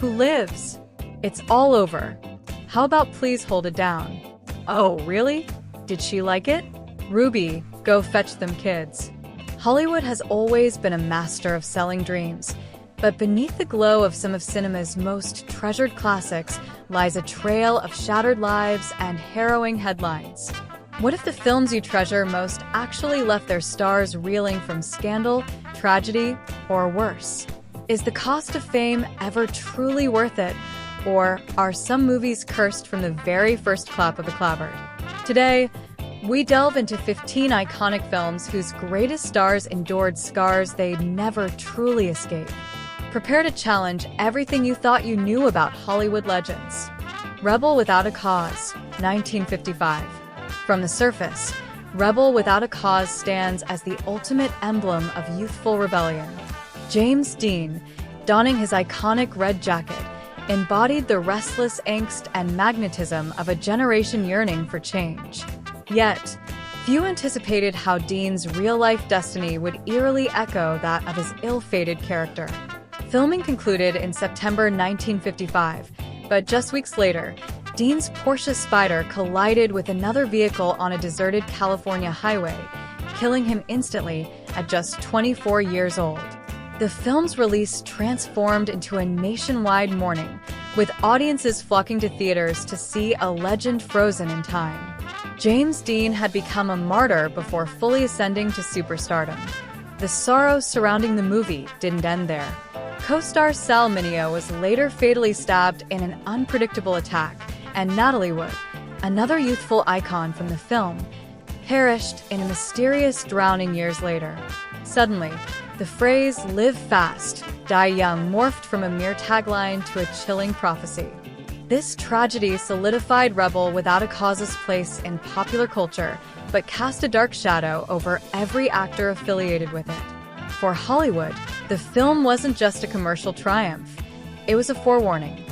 Who lives? It's all over. How about please hold it down? Oh, really? Did she like it? Ruby, go fetch them kids. Hollywood has always been a master of selling dreams, but beneath the glow of some of cinema's most treasured classics lies a trail of shattered lives and harrowing headlines. What if the films you treasure most actually left their stars reeling from scandal, tragedy, or worse? Is the cost of fame ever truly worth it? Or are some movies cursed from the very first clap of the clapboard? Today, we delve into 15 iconic films whose greatest stars endured scars they'd never truly escape. Prepare to challenge everything you thought you knew about Hollywood legends. Rebel Without a Cause, 1955. From the surface, Rebel Without a Cause stands as the ultimate emblem of youthful rebellion. James Dean, donning his iconic red jacket, embodied the restless angst and magnetism of a generation yearning for change. Yet, few anticipated how Dean's real-life destiny would eerily echo that of his ill-fated character. Filming concluded in September 1955, but just weeks later, Dean's Porsche Spyder collided with another vehicle on a deserted California highway, killing him instantly at just 24 years old. The film's release transformed into a nationwide mourning, with audiences flocking to theaters to see a legend frozen in time. James Dean had become a martyr before fully ascending to superstardom. The sorrow surrounding the movie didn't end there. Co-star Sal Mineo was later fatally stabbed in an unpredictable attack, and Natalie Wood, another youthful icon from the film, perished in a mysterious drowning years later. Suddenly, the phrase "live fast, die young" morphed from a mere tagline to a chilling prophecy. This tragedy solidified Rebel Without a Cause's place in popular culture, but cast a dark shadow over every actor affiliated with it. For Hollywood, the film wasn't just a commercial triumph. It was a forewarning.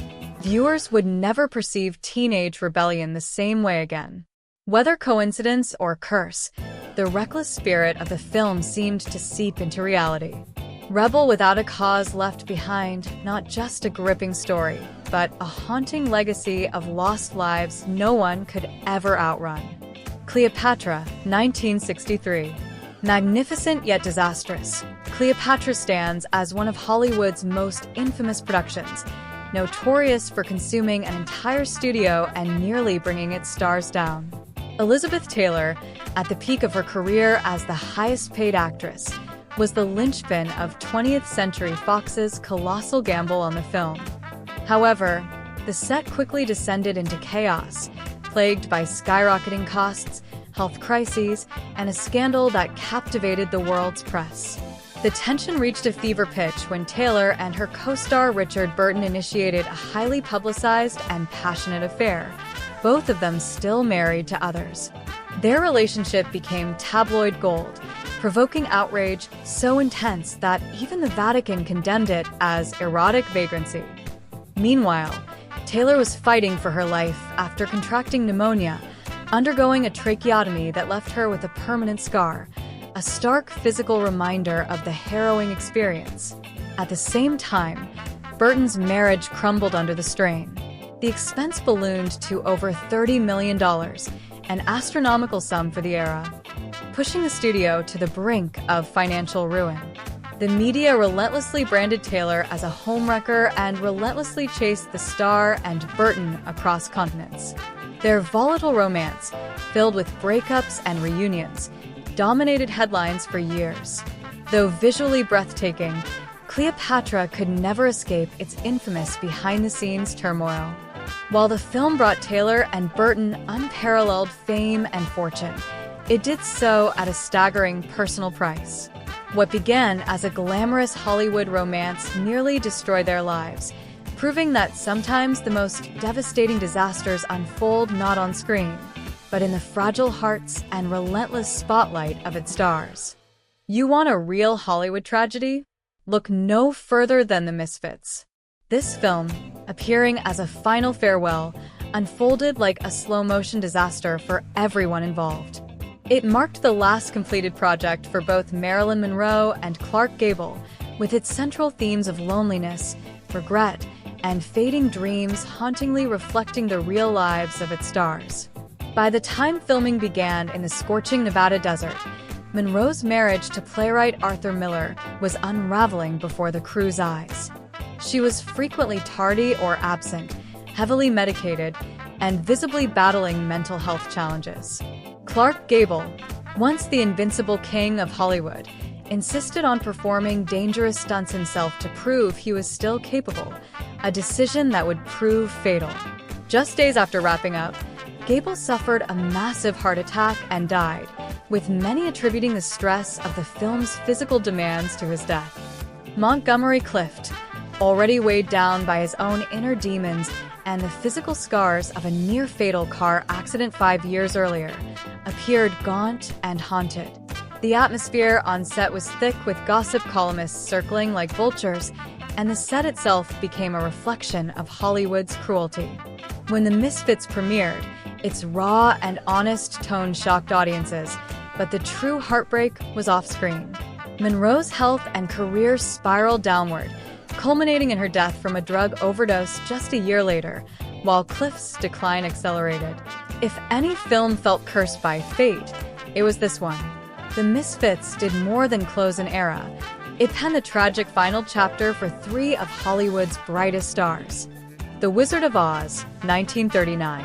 Viewers would never perceive teenage rebellion the same way again. Whether coincidence or curse, the reckless spirit of the film seemed to seep into reality. Rebel Without a Cause left behind not just a gripping story, but a haunting legacy of lost lives no one could ever outrun. Cleopatra, 1963. Magnificent yet disastrous, Cleopatra stands as one of Hollywood's most infamous productions, notorious for consuming an entire studio and nearly bringing its stars down. Elizabeth Taylor, at the peak of her career as the highest-paid actress, was the linchpin of 20th Century Fox's colossal gamble on the film. However, the set quickly descended into chaos, plagued by skyrocketing costs, health crises, and a scandal that captivated the world's press. The tension reached a fever pitch when Taylor and her co-star Richard Burton initiated a highly publicized and passionate affair, both of them still married to others. Their relationship became tabloid gold, provoking outrage so intense that even the Vatican condemned it as erotic vagrancy. Meanwhile, Taylor was fighting for her life after contracting pneumonia, undergoing a tracheotomy that left her with a permanent scar, a stark physical reminder of the harrowing experience. At the same time, Burton's marriage crumbled under the strain. The expense ballooned to over $30 million, an astronomical sum for the era, pushing the studio to the brink of financial ruin. The media relentlessly branded Taylor as a homewrecker and relentlessly chased the star and Burton across continents. Their volatile romance, filled with breakups and reunions, dominated headlines for years. Though visually breathtaking, Cleopatra could never escape its infamous behind-the-scenes turmoil. While the film brought Taylor and Burton unparalleled fame and fortune, it did so at a staggering personal price. What began as a glamorous Hollywood romance nearly destroyed their lives, proving that sometimes the most devastating disasters unfold not on screen, but in the fragile hearts and relentless spotlight of its stars. You want a real Hollywood tragedy? Look no further than the Misfits. This film, appearing as a final farewell, unfolded like a slow-motion disaster for everyone involved. It marked the last completed project for both Marilyn Monroe and Clark Gable, with its central themes of loneliness, regret, and fading dreams hauntingly reflecting the real lives of its stars. By the time filming began in the scorching Nevada desert, Monroe's marriage to playwright Arthur Miller was unraveling before the crew's eyes. She was frequently tardy or absent, heavily medicated, and visibly battling mental health challenges. Clark Gable, once the invincible king of Hollywood, insisted on performing dangerous stunts himself to prove he was still capable, a decision that would prove fatal. Just days after wrapping up, Gable suffered a massive heart attack and died, with many attributing the stress of the film's physical demands to his death. Montgomery Clift, already weighed down by his own inner demons and the physical scars of a near-fatal car accident 5 years earlier, appeared gaunt and haunted. The atmosphere on set was thick with gossip columnists circling like vultures, and the set itself became a reflection of Hollywood's cruelty. When the Misfits premiered, its raw and honest tone shocked audiences, but the true heartbreak was off-screen. Monroe's health and career spiraled downward, culminating in her death from a drug overdose just a year later, while Clift's decline accelerated. If any film felt cursed by fate, it was this one. The Misfits did more than close an era. It penned the tragic final chapter for 3 of Hollywood's brightest stars. The Wizard of Oz, 1939.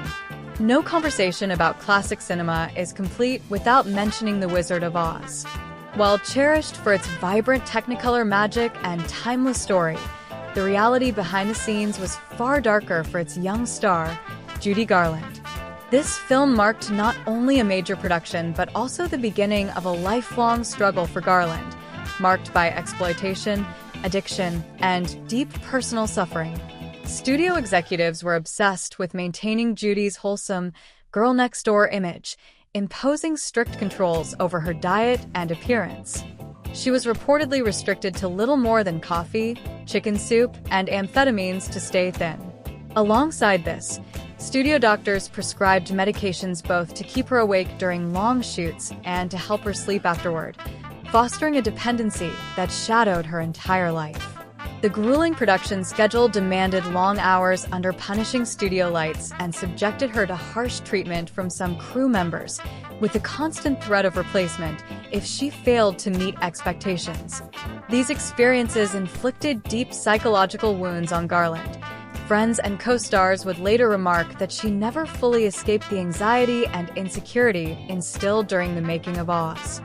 No conversation about classic cinema is complete without mentioning The Wizard of Oz. While cherished for its vibrant Technicolor magic and timeless story, the reality behind the scenes was far darker for its young star, Judy Garland. This film marked not only a major production, but also the beginning of a lifelong struggle for Garland, marked by exploitation, addiction, and deep personal suffering. Studio executives were obsessed with maintaining Judy's wholesome, girl-next-door image, imposing strict controls over her diet and appearance. She was reportedly restricted to little more than coffee, chicken soup, and amphetamines to stay thin. Alongside this, studio doctors prescribed medications both to keep her awake during long shoots and to help her sleep afterward, fostering a dependency that shadowed her entire life. The grueling production schedule demanded long hours under punishing studio lights and subjected her to harsh treatment from some crew members, with the constant threat of replacement if she failed to meet expectations. These experiences inflicted deep psychological wounds on Garland. Friends and co-stars would later remark that she never fully escaped the anxiety and insecurity instilled during the making of Oz.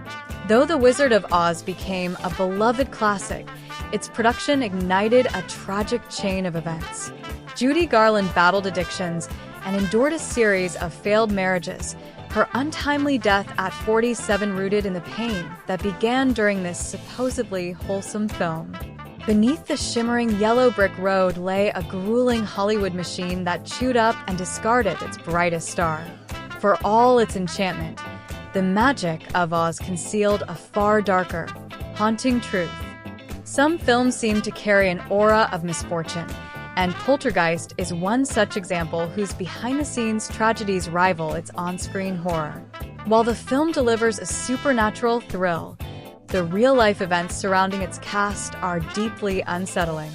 Though The Wizard of Oz became a beloved classic, its production ignited a tragic chain of events. Judy Garland battled addictions and endured a series of failed marriages, her untimely death at 47 rooted in the pain that began during this supposedly wholesome film. Beneath the shimmering yellow brick road lay a grueling Hollywood machine that chewed up and discarded its brightest star. For all its enchantment, the magic of Oz concealed a far darker, haunting truth. Some films seem to carry an aura of misfortune, and Poltergeist is one such example whose behind-the-scenes tragedies rival its on-screen horror. While the film delivers a supernatural thrill, the real-life events surrounding its cast are deeply unsettling.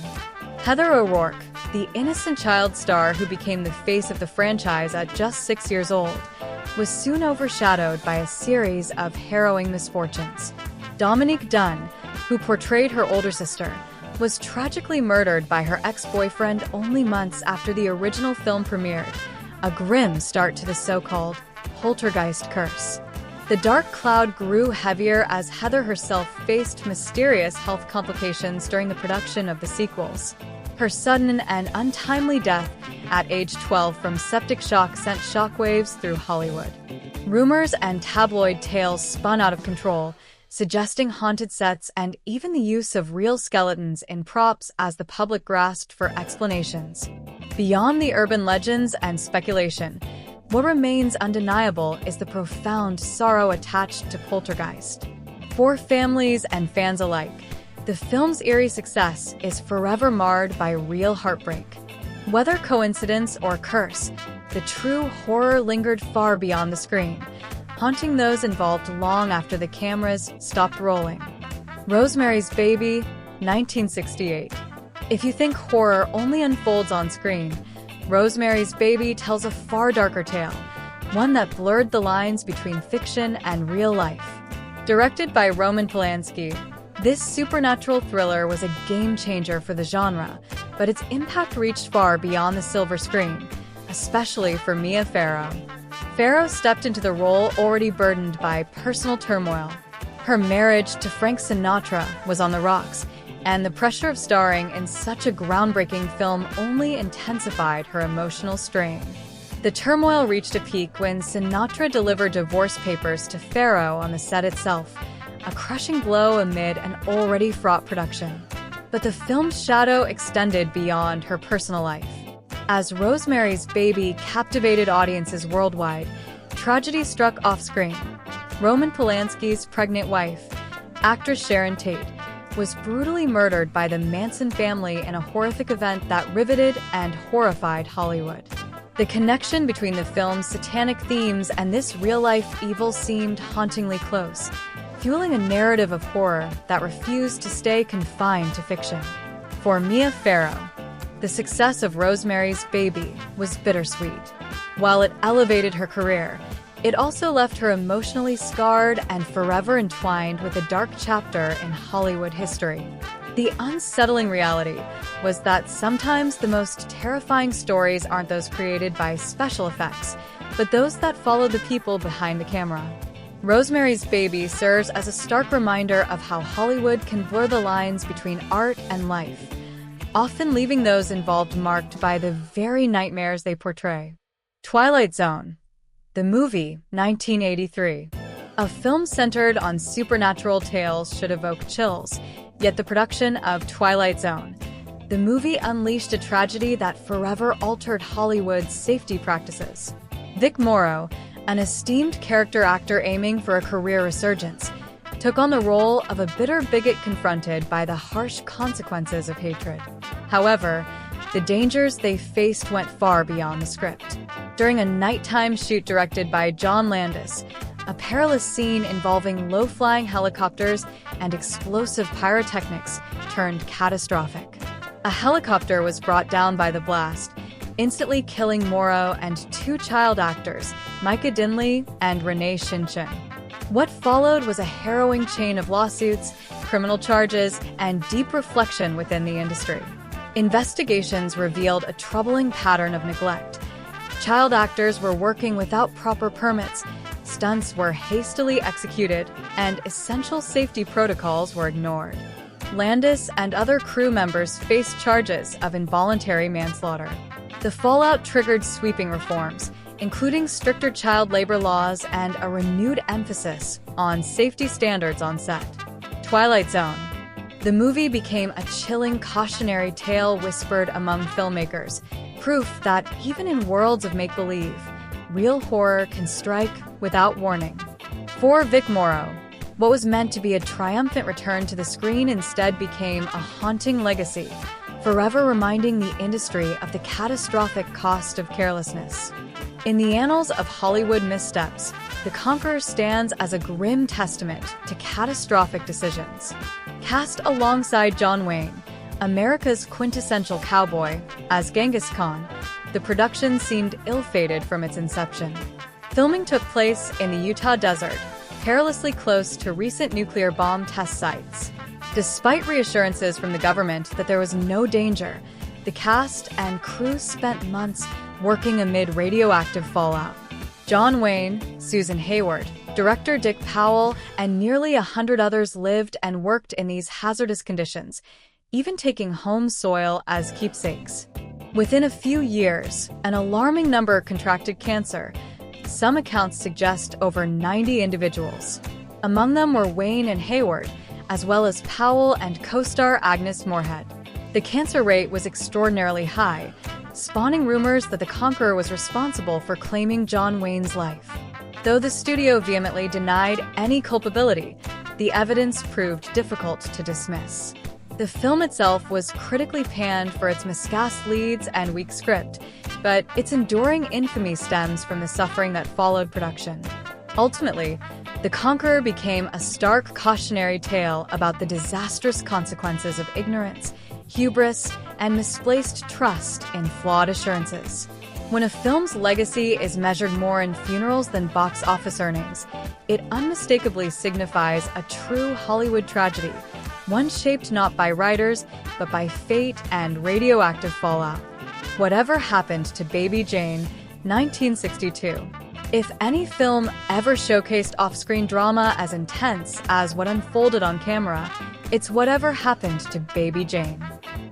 Heather O'Rourke, the innocent child star who became the face of the franchise at just 6 years old, was soon overshadowed by a series of harrowing misfortunes. Dominique Dunne, who portrayed her older sister, was tragically murdered by her ex-boyfriend only months after the original film premiered, a grim start to the so-called Poltergeist curse. The dark cloud grew heavier as Heather herself faced mysterious health complications during the production of the sequels. Her sudden and untimely death at age 12 from septic shock sent shockwaves through Hollywood. Rumors and tabloid tales spun out of control, suggesting haunted sets and even the use of real skeletons in props as the public grasped for explanations. Beyond the urban legends and speculation, what remains undeniable is the profound sorrow attached to Poltergeist. For families and fans alike, the film's eerie success is forever marred by real heartbreak. Whether coincidence or curse, the true horror lingered far beyond the screen, haunting those involved long after the cameras stopped rolling. Rosemary's Baby, 1968. If you think horror only unfolds on screen, Rosemary's Baby tells a far darker tale, one that blurred the lines between fiction and real life. Directed by Roman Polanski, this supernatural thriller was a game-changer for the genre, but its impact reached far beyond the silver screen, especially for Mia Farrow. Farrow stepped into the role already burdened by personal turmoil. Her marriage to Frank Sinatra was on the rocks, and the pressure of starring in such a groundbreaking film only intensified her emotional strain. The turmoil reached a peak when Sinatra delivered divorce papers to Farrow on the set itself, a crushing blow amid an already fraught production. But the film's shadow extended beyond her personal life. As Rosemary's Baby captivated audiences worldwide, tragedy struck off-screen. Roman Polanski's pregnant wife, actress Sharon Tate, was brutally murdered by the Manson family in a horrific event that riveted and horrified Hollywood. The connection between the film's satanic themes and this real-life evil seemed hauntingly close, fueling a narrative of horror that refused to stay confined to fiction. For Mia Farrow, the success of Rosemary's Baby was bittersweet. While it elevated her career, it also left her emotionally scarred and forever entwined with a dark chapter in Hollywood history. The unsettling reality was that sometimes the most terrifying stories aren't those created by special effects, but those that follow the people behind the camera. Rosemary's Baby serves as a stark reminder of how Hollywood can blur the lines between art and life, often leaving those involved marked by the very nightmares they portray. Twilight Zone, the movie, 1983. A film centered on supernatural tales should evoke chills, yet the production of Twilight Zone, the movie unleashed a tragedy that forever altered Hollywood's safety practices. Vic Morrow, an esteemed character actor aiming for a career resurgence, took on the role of a bitter bigot confronted by the harsh consequences of hatred. However, the dangers they faced went far beyond the script. During a nighttime shoot directed by John Landis, a perilous scene involving low-flying helicopters and explosive pyrotechnics turned catastrophic. A helicopter was brought down by the blast, instantly killing Morrow and two child actors, Micah Dinley and Renee Shinchin. What followed was a harrowing chain of lawsuits, criminal charges, and deep reflection within the industry. Investigations revealed a troubling pattern of neglect. Child actors were working without proper permits, stunts were hastily executed, and essential safety protocols were ignored. Landis and other crew members faced charges of involuntary manslaughter. The fallout triggered sweeping reforms, including stricter child labor laws and a renewed emphasis on safety standards on set. Twilight Zone. The movie became a chilling cautionary tale whispered among filmmakers, proof that even in worlds of make-believe, real horror can strike without warning. For Vic Morrow, what was meant to be a triumphant return to the screen instead became a haunting legacy, forever reminding the industry of the catastrophic cost of carelessness. In the annals of Hollywood missteps, The Conqueror stands as a grim testament to catastrophic decisions. Cast alongside John Wayne, America's quintessential cowboy, as Genghis Khan, the production seemed ill-fated from its inception. Filming took place in the Utah desert, perilously close to recent nuclear bomb test sites. Despite reassurances from the government that there was no danger, the cast and crew spent months working amid radioactive fallout. John Wayne, Susan Hayward, director Dick Powell, and nearly 100 others lived and worked in these hazardous conditions, even taking home soil as keepsakes. Within a few years, an alarming number contracted cancer. Some accounts suggest over 90 individuals. Among them were Wayne and Hayward, as well as Powell and co-star Agnes Moorehead. The cancer rate was extraordinarily high, spawning rumors that the Conqueror was responsible for claiming John Wayne's life. Though the studio vehemently denied any culpability, the evidence proved difficult to dismiss. The film itself was critically panned for its miscast leads and weak script, but its enduring infamy stems from the suffering that followed production. Ultimately, The Conqueror became a stark cautionary tale about the disastrous consequences of ignorance, hubris, and misplaced trust in flawed assurances. When a film's legacy is measured more in funerals than box office earnings, it unmistakably signifies a true Hollywood tragedy, one shaped not by writers, but by fate and radioactive fallout. Whatever Happened to Baby Jane, 1962. If any film ever showcased off-screen drama as intense as what unfolded on camera, it's Whatever Happened to Baby Jane.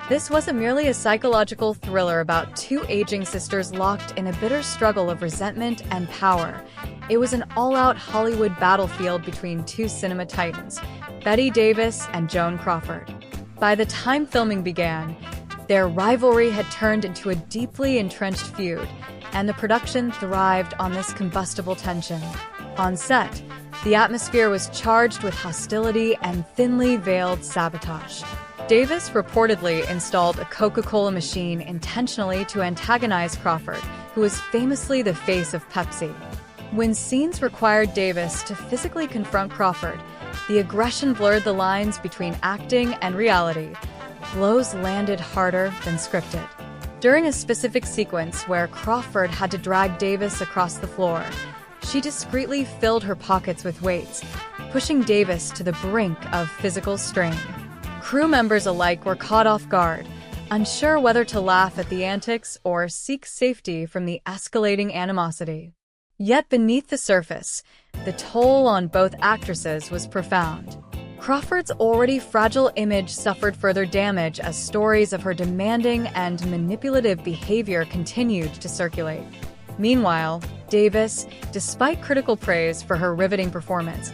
This wasn't merely a psychological thriller about two aging sisters locked in a bitter struggle of resentment and power. It was an all-out Hollywood battlefield between two cinema titans, Bette Davis and Joan Crawford. By the time filming began, their rivalry had turned into a deeply entrenched feud, and the production thrived on this combustible tension. On set, the atmosphere was charged with hostility and thinly veiled sabotage. Davis reportedly installed a Coca-Cola machine intentionally to antagonize Crawford, who was famously the face of Pepsi. When scenes required Davis to physically confront Crawford, the aggression blurred the lines between acting and reality. Blows landed harder than scripted. During a specific sequence where Crawford had to drag Davis across the floor, she discreetly filled her pockets with weights, pushing Davis to the brink of physical strain. Crew members alike were caught off guard, unsure whether to laugh at the antics or seek safety from the escalating animosity. Yet beneath the surface, the toll on both actresses was profound. Crawford's already fragile image suffered further damage as stories of her demanding and manipulative behavior continued to circulate. Meanwhile, Davis, despite critical praise for her riveting performance,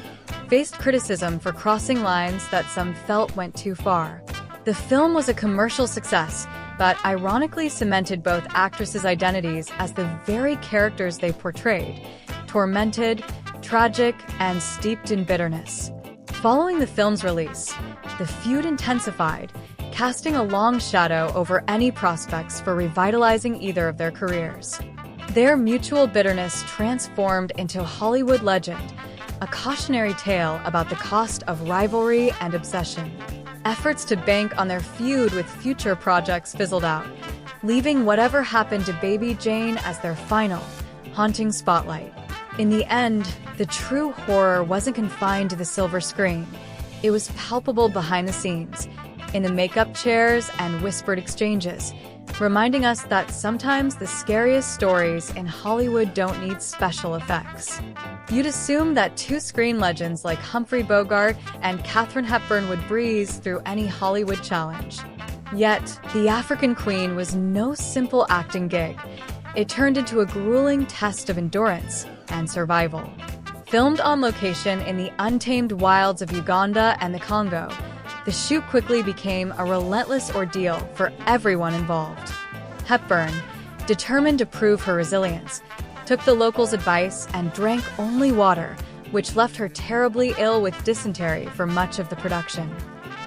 faced criticism for crossing lines that some felt went too far. The film was a commercial success, but ironically cemented both actresses' identities as the very characters they portrayed, tormented, tragic, and steeped in bitterness. Following the film's release, the feud intensified, casting a long shadow over any prospects for revitalizing either of their careers. Their mutual bitterness transformed into Hollywood legend, a cautionary tale about the cost of rivalry and obsession. Efforts to bank on their feud with future projects fizzled out, leaving Whatever Happened to Baby Jane as their final, haunting spotlight. In the end, the true horror wasn't confined to the silver screen. It was palpable behind the scenes, in the makeup chairs and whispered exchanges, reminding us that sometimes the scariest stories in Hollywood don't need special effects. You'd assume that two screen legends like Humphrey Bogart and Katharine Hepburn would breeze through any Hollywood challenge. Yet, the African Queen was no simple acting gig. It turned into a grueling test of endurance and survival. Filmed on location in the untamed wilds of Uganda and the Congo, the shoot quickly became a relentless ordeal for everyone involved. Hepburn, determined to prove her resilience, took the locals' advice and drank only water, which left her terribly ill with dysentery for much of the production.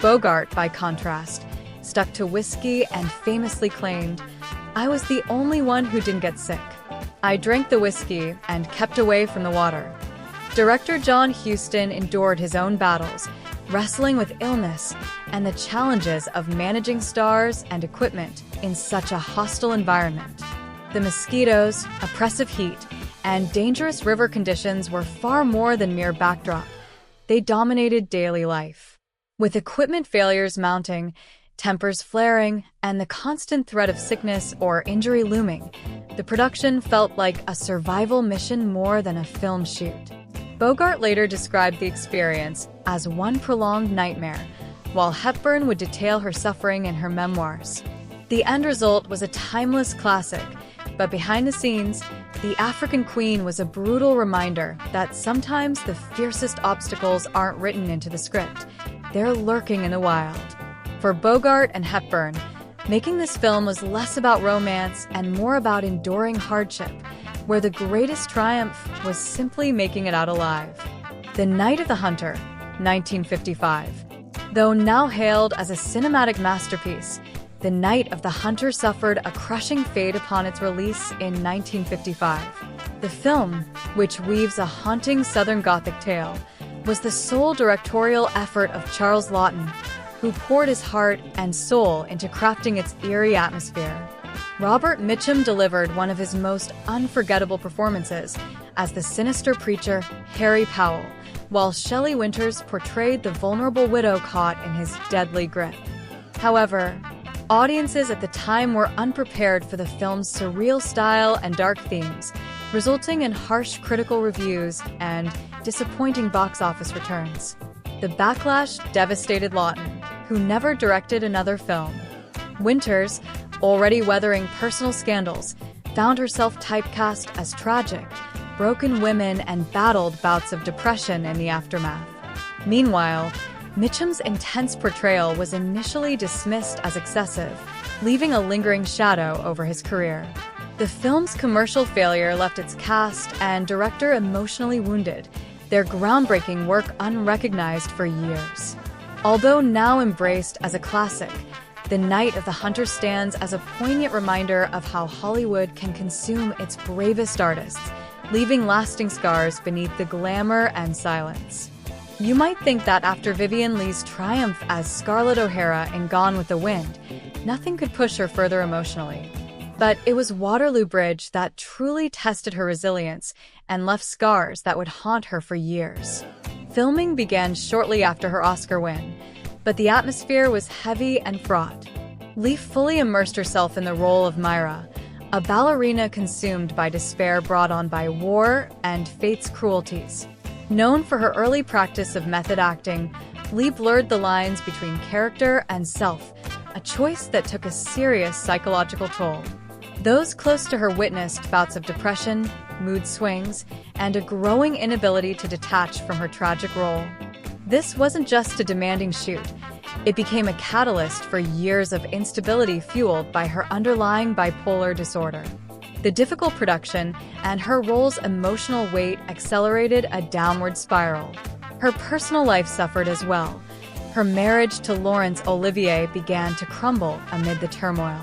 Bogart, by contrast, stuck to whiskey and famously claimed, "I was the only one who didn't get sick. I drank the whiskey and kept away from the water." Director John Huston endured his own battles, wrestling with illness and the challenges of managing stars and equipment in such a hostile environment. The mosquitoes, oppressive heat, and dangerous river conditions were far more than mere backdrop. They dominated daily life. With equipment failures mounting, tempers flaring, and the constant threat of sickness or injury looming, the production felt like a survival mission more than a film shoot. Bogart later described the experience as one prolonged nightmare, while Hepburn would detail her suffering in her memoirs. The end result was a timeless classic, but behind the scenes, The African Queen was a brutal reminder that sometimes the fiercest obstacles aren't written into the script. They're lurking in the wild. For Bogart and Hepburn, making this film was less about romance and more about enduring hardship, where the greatest triumph was simply making it out alive. The Night of the Hunter, 1955. Though now hailed as a cinematic masterpiece, The Night of the Hunter suffered a crushing fate upon its release in 1955. The film, which weaves a haunting Southern Gothic tale, was the sole directorial effort of Charles Laughton, who poured his heart and soul into crafting its eerie atmosphere. Robert Mitchum delivered one of his most unforgettable performances as the sinister preacher Harry Powell, while Shelley Winters portrayed the vulnerable widow caught in his deadly grip. However, audiences at the time were unprepared for the film's surreal style and dark themes, resulting in harsh critical reviews and disappointing box office returns. The backlash devastated Lawton, who never directed another film. Winters, already weathering personal scandals, found herself typecast as tragic, broken women and battled bouts of depression in the aftermath. Meanwhile, Mitchum's intense portrayal was initially dismissed as excessive, leaving a lingering shadow over his career. The film's commercial failure left its cast and director emotionally wounded, their groundbreaking work unrecognized for years. Although now embraced as a classic, The Night of the Hunter stands as a poignant reminder of how Hollywood can consume its bravest artists, leaving lasting scars beneath the glamour and silence. You might think that after Vivien Leigh's triumph as Scarlett O'Hara in Gone with the Wind, nothing could push her further emotionally. But it was Waterloo Bridge that truly tested her resilience and left scars that would haunt her for years. Filming began shortly after her Oscar win, but the atmosphere was heavy and fraught. Leigh fully immersed herself in the role of Myra, a ballerina consumed by despair brought on by war and fate's cruelties. Known for her early practice of method acting, Leigh blurred the lines between character and self, a choice that took a serious psychological toll. Those close to her witnessed bouts of depression, mood swings, and a growing inability to detach from her tragic role. This wasn't just a demanding shoot. It became a catalyst for years of instability fueled by her underlying bipolar disorder. The difficult production and her role's emotional weight accelerated a downward spiral. Her personal life suffered as well. Her marriage to Laurence Olivier began to crumble amid the turmoil.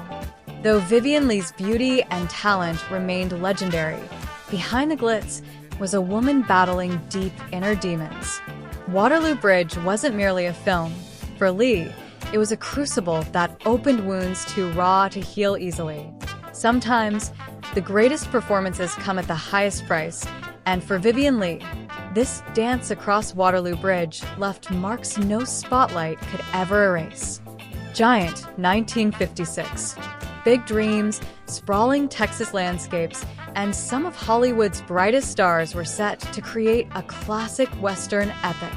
Though Vivien Leigh's beauty and talent remained legendary, behind the glitz was a woman battling deep inner demons. Waterloo Bridge wasn't merely a film. For Leigh, it was a crucible that opened wounds too raw to heal easily. Sometimes, the greatest performances come at the highest price, and for Vivien Leigh, this dance across Waterloo Bridge left marks no spotlight could ever erase. Giant, 1956. Big dreams, sprawling Texas landscapes, and some of Hollywood's brightest stars were set to create a classic Western epic.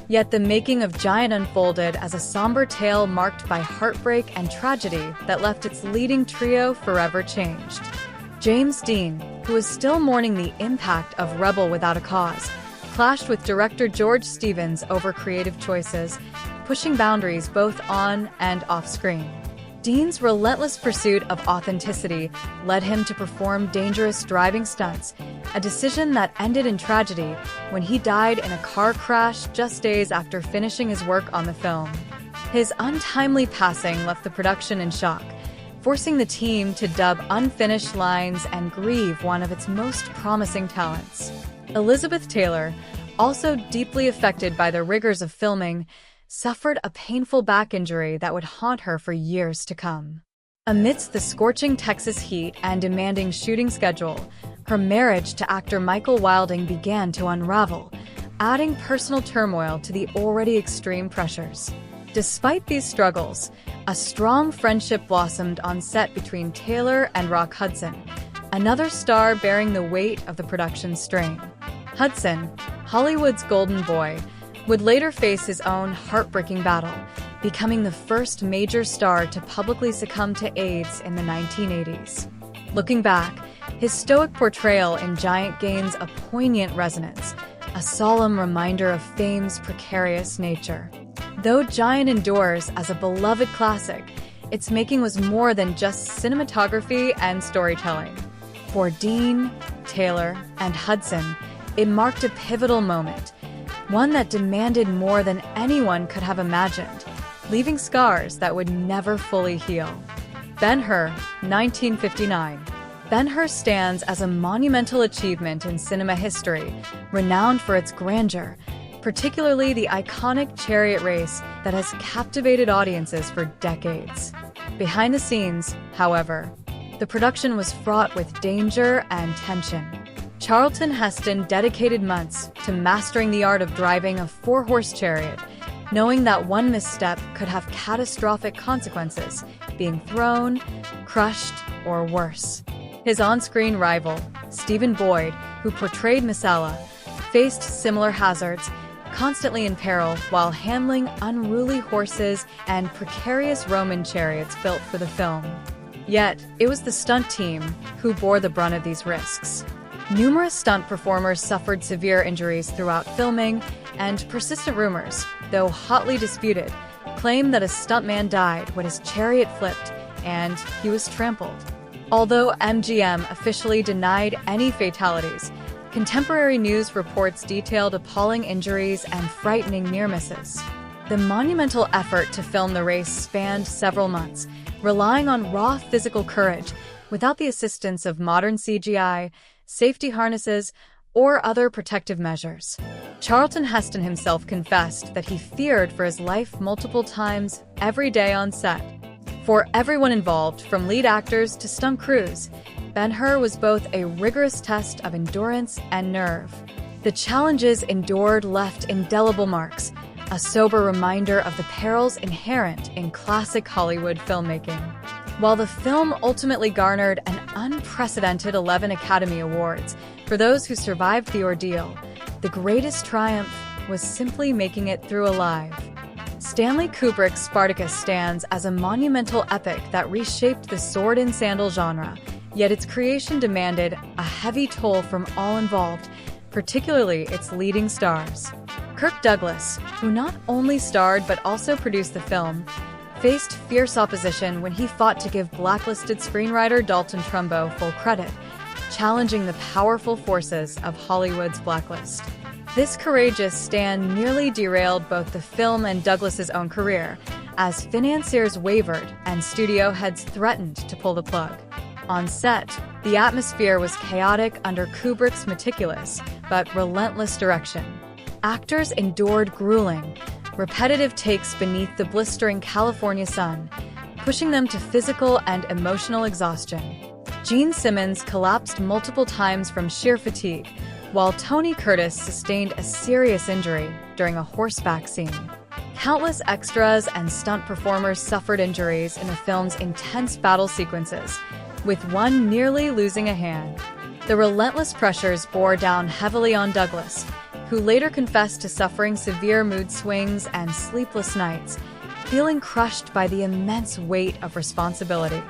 Yet the making of Giant unfolded as a somber tale marked by heartbreak and tragedy that left its leading trio forever changed. James Dean, who was still mourning the impact of Rebel Without a Cause, clashed with director George Stevens over creative choices, pushing boundaries both on and off screen. Dean's relentless pursuit of authenticity led him to perform dangerous driving stunts, a decision that ended in tragedy when he died in a car crash just days after finishing his work on the film. His untimely passing left the production in shock, forcing the team to dub unfinished lines and grieve one of its most promising talents. Elizabeth Taylor, also deeply affected by the rigors of filming, suffered a painful back injury that would haunt her for years to come. Amidst the scorching Texas heat and demanding shooting schedule, her marriage to actor Michael Wilding began to unravel, adding personal turmoil to the already extreme pressures. Despite these struggles, a strong friendship blossomed on set between Taylor and Rock Hudson, another star bearing the weight of the production strain. Hudson, Hollywood's golden boy, would later face his own heartbreaking battle, becoming the first major star to publicly succumb to AIDS in the 1980s. Looking back, his stoic portrayal in Giant gains a poignant resonance, a solemn reminder of fame's precarious nature. Though Giant endures as a beloved classic, its making was more than just cinematography and storytelling. For Dean, Taylor, and Hudson, it marked a pivotal moment, one that demanded more than anyone could have imagined, leaving scars that would never fully heal. Ben-Hur, 1959. Ben-Hur stands as a monumental achievement in cinema history, renowned for its grandeur, particularly the iconic chariot race that has captivated audiences for decades. Behind the scenes, however, the production was fraught with danger and tension. Charlton Heston dedicated months to mastering the art of driving a four-horse chariot, knowing that one misstep could have catastrophic consequences, being thrown, crushed, or worse. His on-screen rival, Stephen Boyd, who portrayed Messala, faced similar hazards, constantly in peril while handling unruly horses and precarious Roman chariots built for the film. Yet, it was the stunt team who bore the brunt of these risks. Numerous stunt performers suffered severe injuries throughout filming, and persistent rumors, though hotly disputed, claim that a stuntman died when his chariot flipped and he was trampled. Although MGM officially denied any fatalities, contemporary news reports detailed appalling injuries and frightening near misses. The monumental effort to film the race spanned several months, relying on raw physical courage, without the assistance of modern CGI, safety harnesses, or other protective measures. Charlton Heston himself confessed that he feared for his life multiple times every day on set. For everyone involved, from lead actors to stunt crews, Ben-Hur was both a rigorous test of endurance and nerve. The challenges endured left indelible marks, a sober reminder of the perils inherent in classic Hollywood filmmaking. While the film ultimately garnered an unprecedented 11 Academy Awards for those who survived the ordeal, the greatest triumph was simply making it through alive. Stanley Kubrick's Spartacus stands as a monumental epic that reshaped the sword and sandal genre, yet its creation demanded a heavy toll from all involved, particularly its leading stars. Kirk Douglas, who not only starred but also produced the film, faced fierce opposition when he fought to give blacklisted screenwriter Dalton Trumbo full credit, challenging the powerful forces of Hollywood's blacklist. This courageous stand nearly derailed both the film and Douglas's own career, as financiers wavered and studio heads threatened to pull the plug. On set, the atmosphere was chaotic under Kubrick's meticulous but relentless direction. Actors endured grueling, repetitive takes beneath the blistering California sun, pushing them to physical and emotional exhaustion. Gene Simmons collapsed multiple times from sheer fatigue, while Tony Curtis sustained a serious injury during a horseback scene. Countless extras and stunt performers suffered injuries in the film's intense battle sequences, with one nearly losing a hand. The relentless pressures bore down heavily on Douglas, who later confessed to suffering severe mood swings and sleepless nights, feeling crushed by the immense weight of responsibility.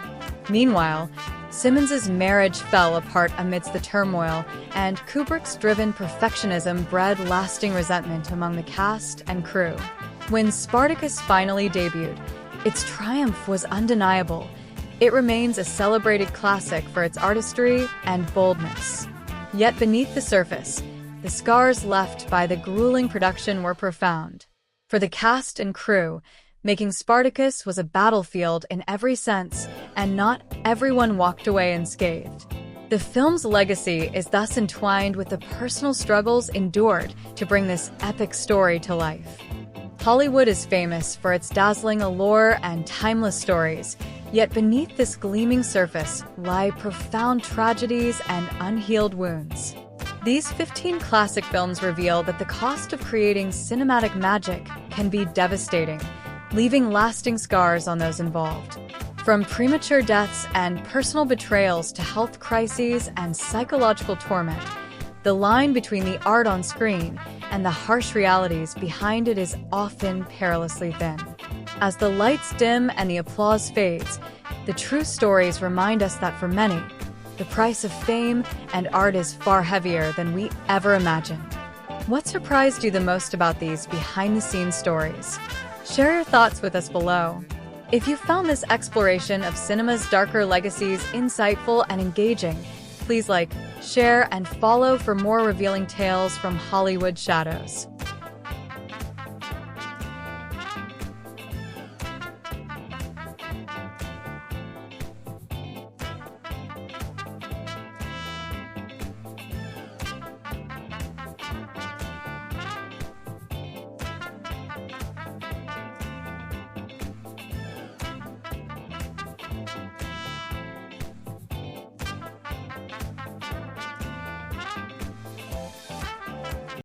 Meanwhile, Simmons's marriage fell apart amidst the turmoil, and Kubrick's driven perfectionism bred lasting resentment among the cast and crew. When Spartacus finally debuted, its triumph was undeniable. It remains a celebrated classic for its artistry and boldness. Yet beneath the surface, the scars left by the grueling production were profound. For the cast and crew, making Spartacus was a battlefield in every sense, and not everyone walked away unscathed. The film's legacy is thus entwined with the personal struggles endured to bring this epic story to life. Hollywood is famous for its dazzling allure and timeless stories, yet beneath this gleaming surface lie profound tragedies and unhealed wounds. These 15 classic films reveal that the cost of creating cinematic magic can be devastating, leaving lasting scars on those involved. From premature deaths and personal betrayals to health crises and psychological torment, the line between the art on screen and the harsh realities behind it is often perilously thin. As the lights dim and the applause fades, the true stories remind us that for many, the price of fame and art is far heavier than we ever imagined. What surprised you the most about these behind-the-scenes stories? Share your thoughts with us below. If you found this exploration of cinema's darker legacies insightful and engaging, please like, share, and follow for more revealing tales from Hollywood shadows.